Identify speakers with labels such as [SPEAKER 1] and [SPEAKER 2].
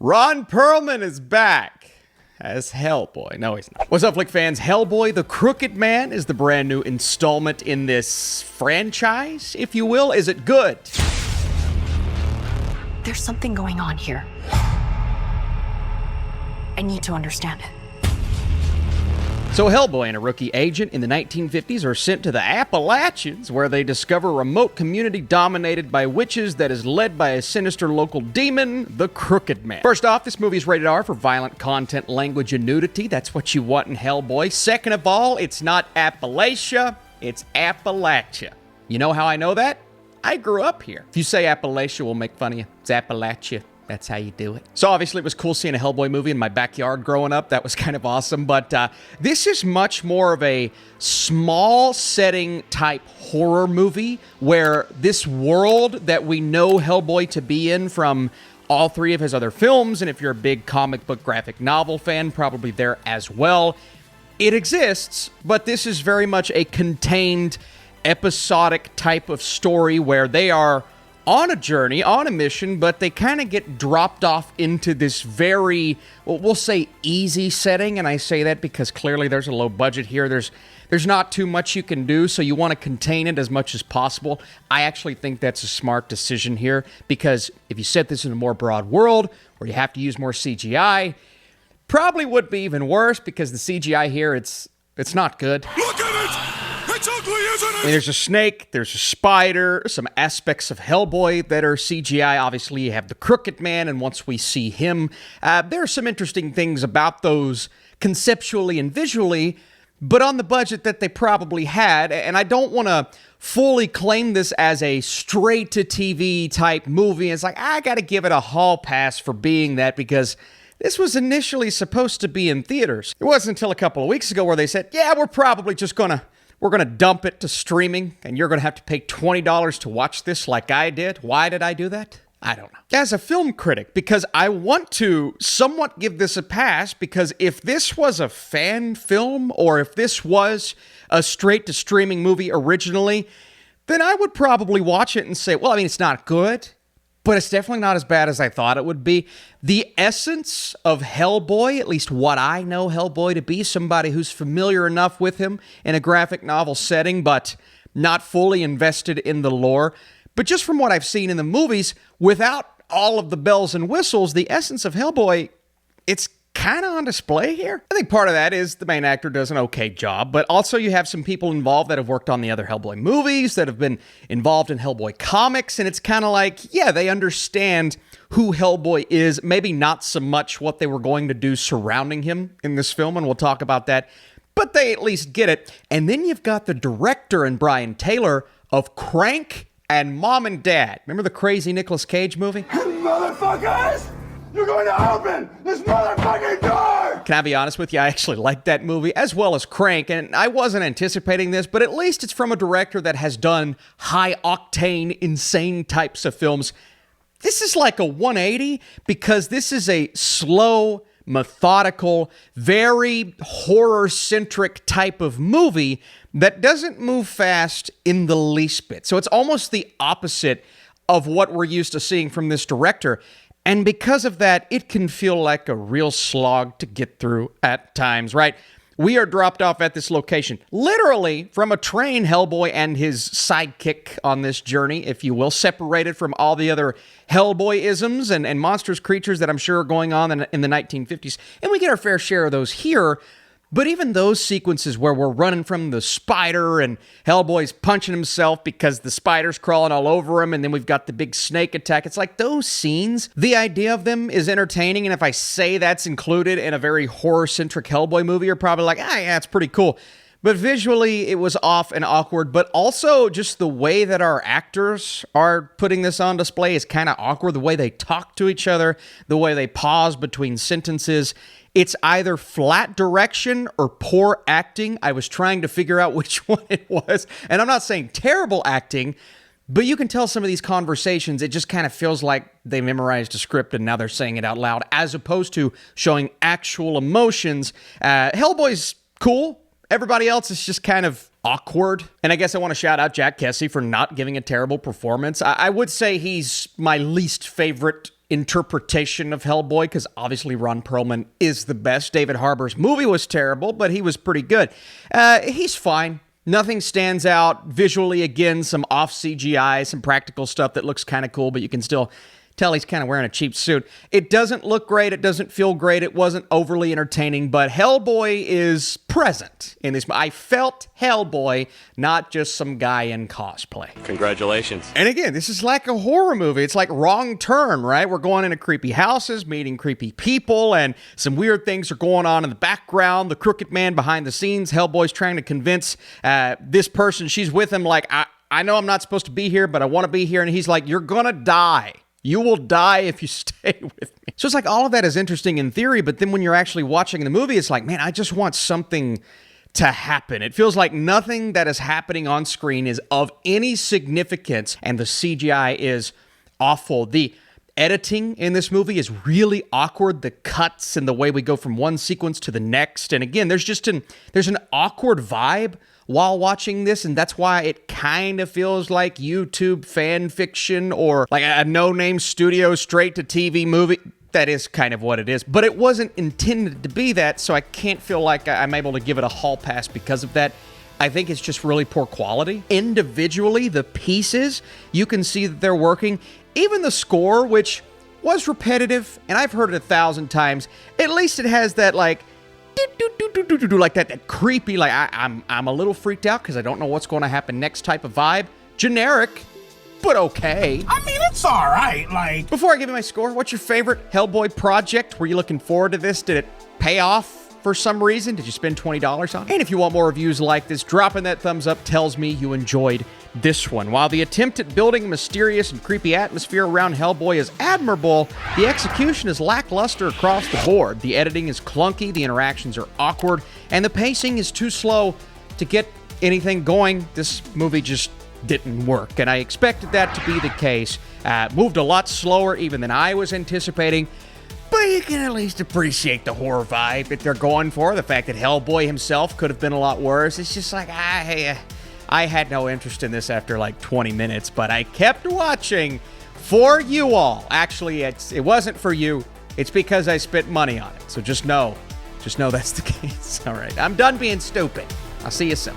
[SPEAKER 1] Ron Perlman is back as Hellboy. No, he's not. What's up, Flick fans? Hellboy the Crooked Man is the brand new installment in this franchise, if you will. Is it good?
[SPEAKER 2] There's something going on here. I need to understand it.
[SPEAKER 1] So Hellboy and a rookie agent in the 1950s are sent to the Appalachians, where they discover a remote community dominated by witches that is led by a sinister local demon, the Crooked Man. First off, this movie is rated R for violent content, language, and nudity. That's what you want in Hellboy. Second of all, it's not Appalachia, it's Appalachia. You know how I know that? I grew up here. If you say Appalachia, we'll make fun of you. It's Appalachia. That's how you do it. So obviously it was cool seeing a Hellboy movie in my backyard growing up. That was kind of awesome. But this is much more of a small setting type horror movie where this world that we know Hellboy to be in from all three of his other films, and if you're a big comic book graphic novel fan, probably there as well, it exists, but this is very much a contained episodic type of story where they are on a journey, on a mission, but they kind of get dropped off into this very, well, we'll say easy setting, and I say that because clearly there's a low budget here. There's not too much you can do, so you want to contain it as much as possible. I actually think that's a smart decision here, because if you set this in a more broad world, where you have to use more CGI, probably would be even worse, because the CGI here, it's not good.
[SPEAKER 3] Look at it! It's ugly, isn't it?
[SPEAKER 1] I mean, there's a snake, there's a spider, some aspects of Hellboy that are CGI. Obviously, you have the Crooked Man, and once we see him, there are some interesting things about those conceptually and visually, but on the budget that they probably had, and I don't want to fully claim this as a straight-to-TV type movie. It's like, I got to give it a hall pass for being that, because this was initially supposed to be in theaters. It wasn't until a couple of weeks ago where they said, yeah, we're probably just we're going to dump it to streaming, and you're going to have to pay $20 to watch this like I did. Why did I do that? I don't know. As a film critic, because I want to somewhat give this a pass, because if this was a fan film, or if this was a straight-to-streaming movie originally, then I would probably watch it and say, well, I mean, it's not good, but it's definitely not as bad as I thought it would be. The essence of Hellboy, at least what I know Hellboy to be, somebody who's familiar enough with him in a graphic novel setting, but not fully invested in the lore. But just from what I've seen in the movies, without all of the bells and whistles, the essence of Hellboy, it's kind of on display here. I think part of that is the main actor does an okay job, but also you have some people involved that have worked on the other Hellboy movies, that have been involved in Hellboy comics, and it's kind of like, yeah, they understand who Hellboy is, maybe not so much what they were going to do surrounding him in this film, and we'll talk about that, but they at least get it. And then you've got the director and Brian Taylor of Crank and Mom and Dad. Remember the crazy Nicolas Cage movie?
[SPEAKER 3] Motherfuckers! You're going to open this motherfucking door!
[SPEAKER 1] Can I be honest with you? I actually liked that movie, as well as Crank, and I wasn't anticipating this, but at least it's from a director that has done high-octane, insane types of films. This is like a 180, because this is a slow, methodical, very horror-centric type of movie that doesn't move fast in the least bit. So it's almost the opposite of what we're used to seeing from this director. And because of that, it can feel like a real slog to get through at times, right? We are dropped off at this location, literally from a train, Hellboy and his sidekick on this journey, if you will, separated from all the other Hellboy-isms and monstrous creatures that I'm sure are going on in the 1950s. And we get our fair share of those here. But even those sequences where we're running from the spider and Hellboy's punching himself because the spider's crawling all over him, and then we've got the big snake attack, it's like those scenes, the idea of them is entertaining, and if I say that's included in a very horror-centric Hellboy movie, you're probably like, yeah, it's pretty cool. But visually, it was off and awkward, but also just the way that our actors are putting this on display is kind of awkward. The way they talk to each other, the way they pause between sentences. It's either flat direction or poor acting. I was trying to figure out which one it was. And I'm not saying terrible acting, but you can tell some of these conversations, it just kind of feels like they memorized a script and now they're saying it out loud, as opposed to showing actual emotions. Hellboy's cool. Everybody else is just kind of awkward. And I guess I want to shout out Jack Kesey for not giving a terrible performance. I would say he's my least favorite interpretation of Hellboy, because obviously Ron Perlman is the best. David Harbour's movie was terrible, but he was pretty good. He's fine. Nothing stands out visually. Again, some off CGI, some practical stuff that looks kind of cool, but you can still tell he's kind of wearing a cheap suit. It doesn't look great. It doesn't feel great. It wasn't overly entertaining, but Hellboy is present in this. I felt Hellboy, not just some guy in cosplay.
[SPEAKER 4] Congratulations.
[SPEAKER 1] And again, this is like a horror movie. It's like Wrong Turn, right? We're going into creepy houses, meeting creepy people, and some weird things are going on in the background. The crooked man behind the scenes. Hellboy's trying to convince this person she's with him, like, I know I'm not supposed to be here, but I want to be here. And he's like, you're gonna die. You will die if you stay with me. So it's like all of that is interesting in theory, but then when you're actually watching the movie, it's like, man, I just want something to happen. It feels like nothing that is happening on screen is of any significance, and the CGI is awful. The editing in this movie is really awkward. The cuts and the way we go from one sequence to the next. And again, there's an awkward vibe while watching this, and that's why it kind of feels like YouTube fan fiction or like a no-name studio straight-to-TV movie. That is kind of what it is, but it wasn't intended to be that, so I can't feel like I'm able to give it a hall pass because of that. I think it's just really poor quality. Individually, the pieces, you can see that they're working. Even the score, which was repetitive, and I've heard it 1,000 times, at least it has that, like, like that creepy, like I'm a little freaked out because I don't know what's going to happen next type of vibe. Generic, but okay.
[SPEAKER 5] I mean, it's all right. Like,
[SPEAKER 1] before I give you my score, what's your favorite Hellboy project? Were you looking forward to this? Did it pay off for some reason? Did you spend $20 on it? And if you want more reviews like this, dropping that thumbs up tells me you enjoyed this one. While the attempt at building a mysterious and creepy atmosphere around Hellboy is admirable, the execution is lackluster across the board. The editing is clunky, the interactions are awkward, and the pacing is too slow to get anything going. This movie just didn't work, and I expected that to be the case. Moved a lot slower even than I was anticipating, but you can at least appreciate the horror vibe that they're going for. The fact that Hellboy himself could have been a lot worse. It's just like, I had no interest in this after like 20 minutes, but I kept watching for you all. Actually, it wasn't for you. It's because I spent money on it. So just know that's the case. All right, I'm done being stupid. I'll see you soon.